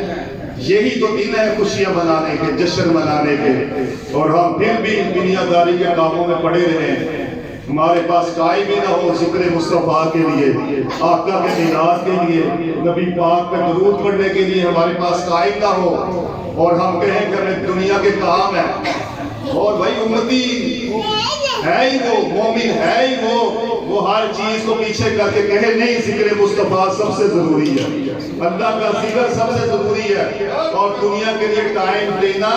یہی تو دن ہے خوشیاں منانے کے، جشن منانے کے، اور ہم پھر بھی دنیا داری کے کاموں میں پڑے رہے، ہمارے پاس ٹائم ہی نہ ہو ذکر مصطفیٰ کے لیے، آقا کے میلاد کے لیے، نبی پاک پہ درود پڑھنے کے لیے ہمارے پاس ٹائم نہ ہو، اور ہم کہیں کہ ہمیں دنیا کے کام ہے، اور بھائی امتی ہے ہی وہ، مومن ہے ہی وہ ہر چیز کو پیچھے کر کے کہے نہیں ذکر مصطفیٰ سب سے ضروری ہے، اللہ کا ذکر سب سے ضروری ہے، اور دنیا کے لیے ٹائم دینا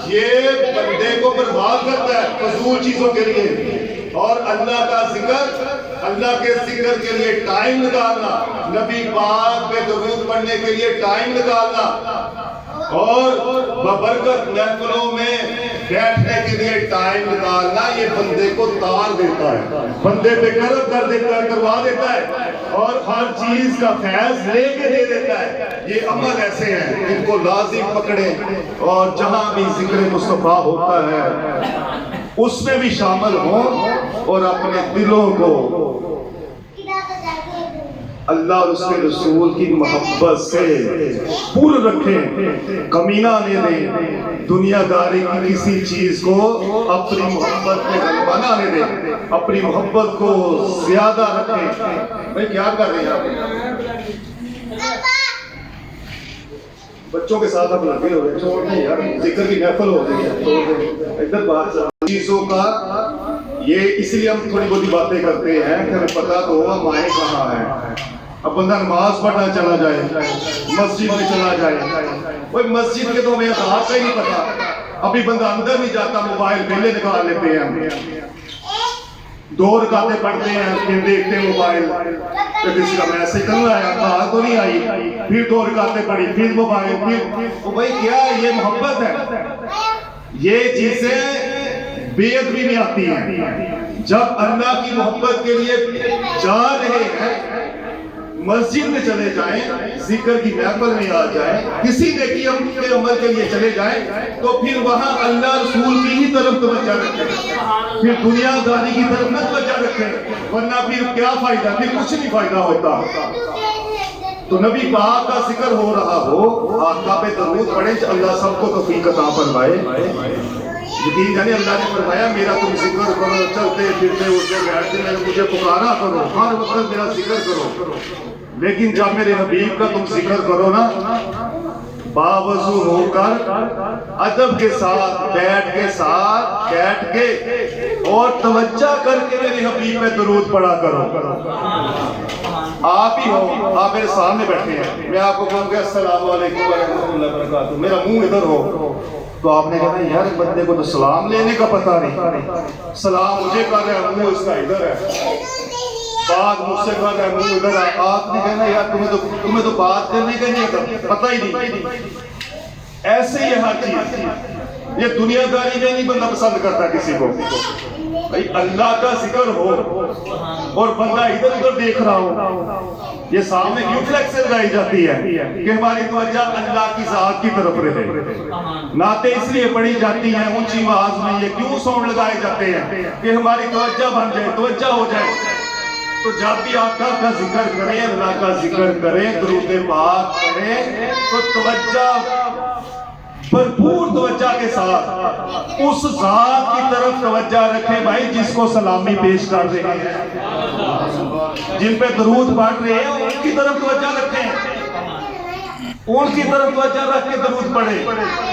یہ بندے کو برباد کرتا ہے فضول چیزوں کے لیے، اور اللہ کا ذکر، اللہ کے ذکر کے لیے ٹائم نکالنا، نبی پاک پہ درود پڑھنے کے لیے ٹائم نکالنا، اور ببرکت محفلوں میں بیٹھنے کے لیے ٹائم نکالنا، یہ بندے کو تار دیتا ہے، بندے پہ کرم کر دیتا ہے، کروا دیتا ہے، اور ہر چیز کا فیض لے کے دے دیتا ہے۔ یہ عمل ایسے ہیں، ان کو لازم پکڑیں، اور جہاں بھی ذکر مصطفیٰ ہوتا ہے اس میں بھی شامل ہوں، اور اپنے دلوں کو اللہ اور اس کے رسول کی محبت سے پر رکھیں، کمی نہ آنے دیں، دنیا داری کی کسی چیز کو اپنی محبت میں غلبہ نہ آنے دیں، اپنی محبت کو زیادہ رکھیں۔ بھائی کیا کر رہے ہیں آپ؟ بچوں کے ساتھ آپ لگے ہو رہے، چھوڑ نہیں یار، ذکر کی محفل ہو رہی ہے، ادھر بات چیزوں کا یہ اس لیے ہم تھوڑی بہت باتیں کرتے ہیں کہ ہمیں پتا تو ہوا مائیں کہاں ہے. اب بندہ نماز پڑھنا چلا جائے, مسجد میں چلا جائے, وہ مسجد کے تو ہمیں ہاتھ کا ہی نہیں پتا. ابھی بندہ اندر نہیں جاتا, موبائل پہلے نکال لیتے ہیں ہم, 2 رکعتیں پڑھتے ہیں, پھر دیکھتے ہیں موبائل کہ کسی کا میسج کرنا آیا, کہا تو نہیں آئی, پھر 2 رکعتیں پڑھی, پھر موبائل, پھر تو بھائی کیا یہ محبت ہے؟ یہ چیزیں بے ادبی میں آتی ہیں. جب اللہ کی محبت کے لیے جا رہے ہیں, مسجد میں چلے جائیں, ذکر کی محفل میں آ جائیں, کسی نیکی کے عمل کے لیے چلے جائیں, تو پھر وہاں اللہ رسول کی ہی طرف توجہ رکھیں, پھر دنیا داری کی طرف نہ توجہ رکھیں, ورنہ پھر کیا فائدہ, پھر کچھ نہیں فائدہ ہوتا. تو نبی پاک کا ذکر ہو رہا ہو, آقا پہ درود پڑھیں, اللہ سب کو توفیق عطا فرمائے. یقین جانے اللہ نے فرمایا میرا تم ذکر کرو, چلتے پھرتے اٹھتے بیٹھتے مجھے پکارا کرو, ہر وقت میرا ذکر کرو. لیکن جب میرے حبیب کا تم ذکر کرو نا, باوضو ہو کر, ادب کے ساتھ, بیٹھ کے اور توجہ کر کے میرے حبیب میں درود پڑھا کرو. آپ ہی ہو, آپ میرے سامنے بیٹھے ہیں, میں آپ کو کہوں گا السلام علیکم ورحمۃ اللہ وبرکاتہ, میرا منہ ادھر ہو, تو آپ نے کہا یار بندے کو تو سلام لینے کا پتہ نہیں, سلام مجھے کر رہا ہے, منہ اس کا ادھر ہے, بات مجھ سے کر رہا ہے, منہ ادھر ہے. آپ نے کہنا یار تمہیں تو بات کرنے کا نہیں پتہ ہی نہیں. ایسے ہی ہر چیز, یہ دنیا داری میں نہیں بندہ پسند کرتا کسی کو. بھائی اللہ کا ذکر ہو اور بندہ ادھر ادھر دیکھ رہا ہو, یہ سامنے کیوں فلیکس لگائی جاتی ہے کہ ہماری توجہ اللہ کی ذات کی طرف رہے. نعتیں اس لیے پڑھی جاتی ہیں اونچی آواز میں, یہ کیوں ساؤنڈ لگائے جاتے ہیں کہ ہماری توجہ بن جائے, توجہ ہو جائے. تو جب بھی آقا کا ذکر کریں, اللہ کا ذکر کریں, درود پاک پڑھیں, تو توجہ, بھرپور توجہ کے ساتھ اس ذات کی طرف توجہ رکھیں بھائی جس کو سلامی پیش کر رہے ہیں, جن پہ درود پڑھ رہے ہیں ان کی طرف توجہ رکھیں, ان کی طرف توجہ رکھ کے درود پڑھیں,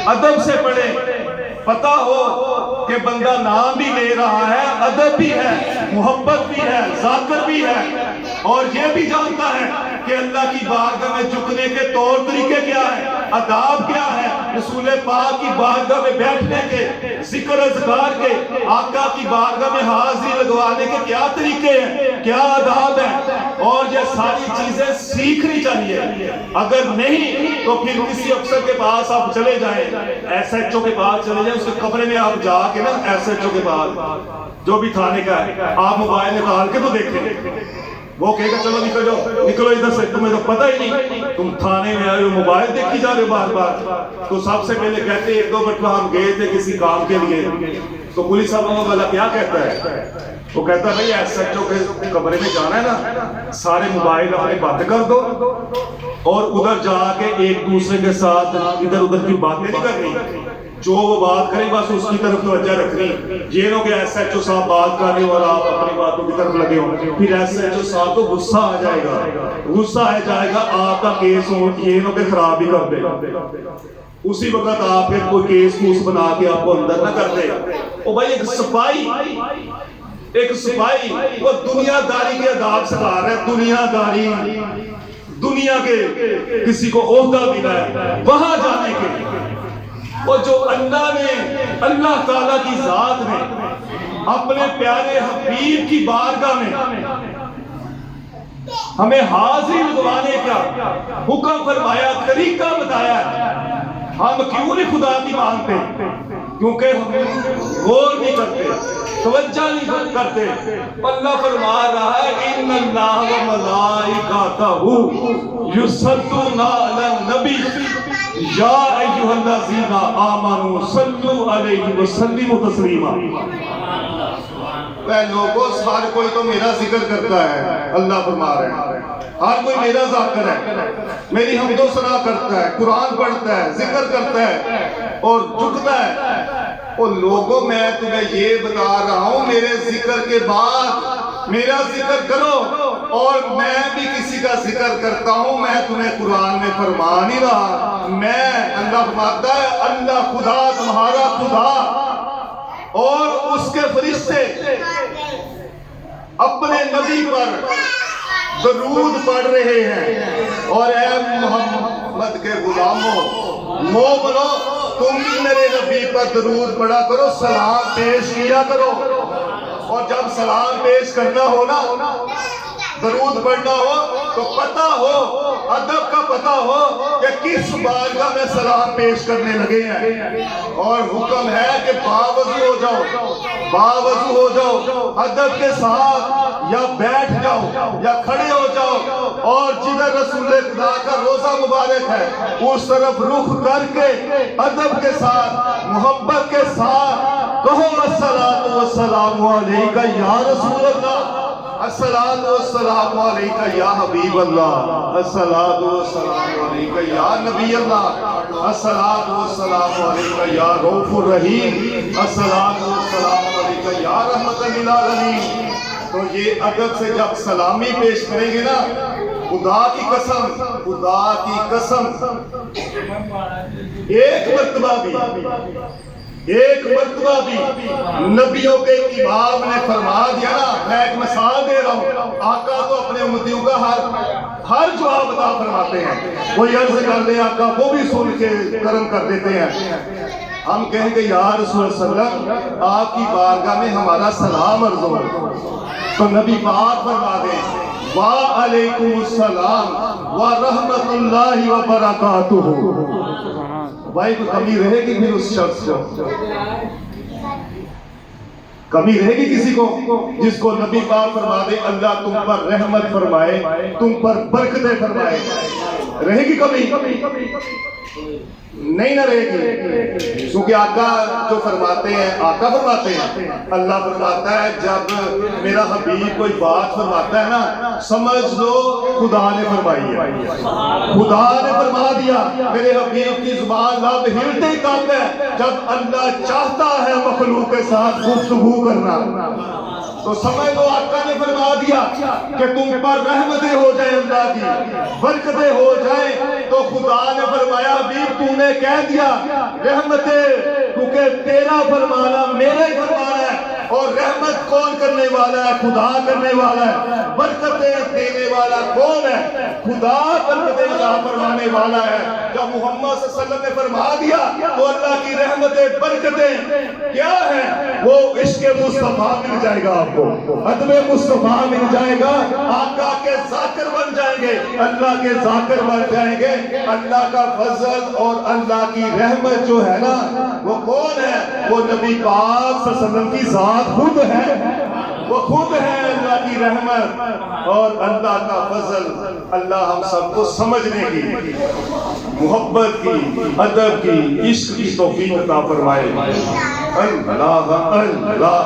ادب سے پڑھیں. پتہ ہو کہ بندہ نام بھی لے رہا ہے, ادب بھی ہے, محبت بھی ہے, ذاکر بھی ہے, اور یہ بھی جانتا ہے کہ اللہ کی بارگاہ میں جھکنے کے طور طریقے کیا ہیں, آداب کیا ہے, رسول پاک کی بارگاہ میں بیٹھنے کے, ذکر اذکار کے, آقا کی بارگاہ میں حاضری لگوانے کے کیا طریقے ہیں, کیا آداب ہیں, اور یہ ساری چیزیں سیکھنی چاہیے. اگر نہیں تو پھر کسی افسر کے پاس آپ چلے جائیں, ایس ایچ او کے پاس چلے جائیں, اس کے کمرے میں آپ جا کے نا, ایس ایچ او کے پاس جو بھی تھانے کا ہے, آپ موبائل نکال کے تو دیکھیں, وہ کہے گا چلو نکل جاؤ, نکلو ادھر سے, تمہیں تو پتہ ہی نہیں, تم تھانے میں آئے ہو, موبائل دیکھی جا رہے ہو بار بار. تو سب سے پہلے کہتے ہیں 1-2 مرتبہ ہم گئے تھے کسی کام کے لیے, تو پولیس صاحب والا کیا کہتا ہے, وہ کہتا ہے بھائی ایس ایچ او کے کمرے میں جانا ہے نا, سارے موبائل اپنے بند کر دو اور ادھر جا کے ایک دوسرے کے ساتھ ادھر ادھر کی باتیں نہیں کرنی, جو وہ بات کریں بس اس کی طرف توجہ رکھنی. یہ نہ کہ ایس ایچ او صاحب بات کر رہے ہو اور آپ اپنی باتوں کی طرف لگے ہو, پھر ایس ایچ او صاحب کو غصہ آ جائے گا, غصہ آ جائے گا, آپ کا کیس ہو یہ نہ کہ خراب ہی کر دے, اسی وقت آپ پھر کوئی کیس کوس بنا کے آپ کو اندر نہ کر دے. او بھائی ایک سپاہی وہ دنیا داری کے آداب سکھا رہا ہے, دنیا داری, دنیا کے کسی کو عہدہ ملا ہے وہاں جانے کے لیے, اور جو اللہ نے, اللہ تعالیٰ کی ذات نے اپنے پیارے حبیب کی بارگاہ میں ہمیں حاضری لگوانے کا حکم فرمایا, طریقہ بتایا ہے, ہم کیوں نہیں خدا کی مانتے, کیونکہ ہم غور نہیں کرتے, توجہ نہیں کرتے. اللہ فرما رہا ہے ان اللہ و ملائکتہ یصلون علی النبی یا ایھا الذین آمنوا صلوا علیہ وسلموا تسلیما. اے لوگوں, ہر کوئی تو میرا ذکر کرتا ہے, اللہ فرما رہے ہیں ہر کوئی میرا ذاکر ہے, میری حمد و ثنا کرتا ہے, قرآن پڑھتا ہے, ذکر کرتا ہے اور جھکتا ہے. اور لوگوں میں تمہیں یہ بتا رہا ہوں میرے ذکر کے بعد میرا ذکر کرو, اور میں بھی کسی کا ذکر کرتا ہوں, میں تمہیں قرآن میں فرما نہیں رہا, میں, اللہ فرماتا ہے اللہ خدا تمہارا خدا, اور اس کے فرشتے اپنے نبی پر درود پڑھ رہے ہیں، اور اے محمد کے غلاموں، مومنو، تم بھی میرے نبی پر درود پڑھا کرو، سلام پیش کیا کرو۔ اور جب سلام پیش کرنا ہو نا، درود پڑھنا ہو، تو پتہ ہو، ادب کا پتہ ہو کہ کس بارگاہ میں سلام پیش کرنے لگے ہیں، اور حکم ہے کہ باوضو ہو جاؤ، باوضو ہو جاؤ، ادب کے ساتھ یا بیٹھ جاؤ یا کھڑے ہو جاؤ، اور جدھر رسول خدا کا روزہ مبارک ہے اس طرف رخ کر کے ادب کے ساتھ، محبت کے ساتھ کہو الصلاۃ والسلام علیکہ یا رسول اللہ، الصلاۃ والسلام علیکہ یا حبیب اللہ، الصلاۃ والسلام علیکہ یا نبی اللہ، الصلاۃ والسلام علیکہ یا رؤوف الرحیم، الصلاۃ والسلام علیکہ یا رحمت للعالمین۔ تو یہ ادب سے جب سلامی پیش کریں گے نا، خدا کی قسم، خدا کی قسم، ایک مرتبہ بھی نبیوں کے امام نے فرما دیا نا، میں ایک مثال دے رہا ہوں، آقا تو اپنے امتیوں کا ہر جواب عطا فرماتے ہیں، کوئی عرض کر لے آقا وہ بھی سن کے کرم کر دیتے ہیں۔ ہم کہیں گے یا رسول اللہ صلی اللہ علیہ وسلم آپ کی بارگاہ میں ہمارا سلام عرض ہو، تو نبی پاک فرما دیں وعلیکم السلام ورحمۃ اللہ وبرکاتہ۔ بھائی کو کمی رہے گی پھر اس شخص کو، کمی رہے گی کسی کو جس کو نبی پاک فرما دے اللہ تم پر رحمت فرمائے، تم پر برکتیں فرمائے، رہے گی کمی؟ نہیں نہ رہے گی، کیونکہ آقا جو فرماتے ہیں، آقا فرماتے ہیں، اللہ فرماتا ہے جب میرا حبیب کوئی بات فرماتا ہے نا، سمجھ لو خدا نے فرمائی ہے، خدا نے فرما دیا۔ میرے حبیب کی زبان لب ہلتے ہی کام ہے جب اللہ چاہتا ہے مخلوق کے ساتھ گفتگو کرنا، تو سمجھ لو آقا نے فرما دیا کہ تم پر رحمتیں ہو جائیں، اللہ کی برکتیں ہو جائیں، تو خدا نے فرمایا حبیب تو نے کہہ دیا رحمتیں، کیونکہ تیرا فرمانا میرا ہی فرمانا ہے، اور رحمت کون کرنے والا ہے؟ خدا کرنے والا ہے۔ برکتیں دینے والا کون ہے؟ خدا برکتیں عطا فرمانے والا ہے۔ جب محمد صلی اللہ علیہ وسلم نے فرما دیا تو اللہ کی رحمتیں برکتیں کیا ہیں؟ وہ عشق مصطفیٰ مل جائے گا، آپ کو ادب مصطفیٰ مل جائے گا، آقا کے ذاکر بن جائیں گے، اللہ کے ذاکر بن جائیں گے۔ اللہ کا فضل اور اللہ کی رحمت جو ہے نا، وہ کون ہے؟ وہ نبی پاک صلی اللہ علیہ وسلم کی ذات خود ہے، وہ خود ہے اللہ کی رحمت اور اللہ کا فضل۔ اللہ ہم سب کو سمجھنے کی، محبت کی، ادب کی، عشق کی توفیق عطا فرمائے۔ اللہ اللہ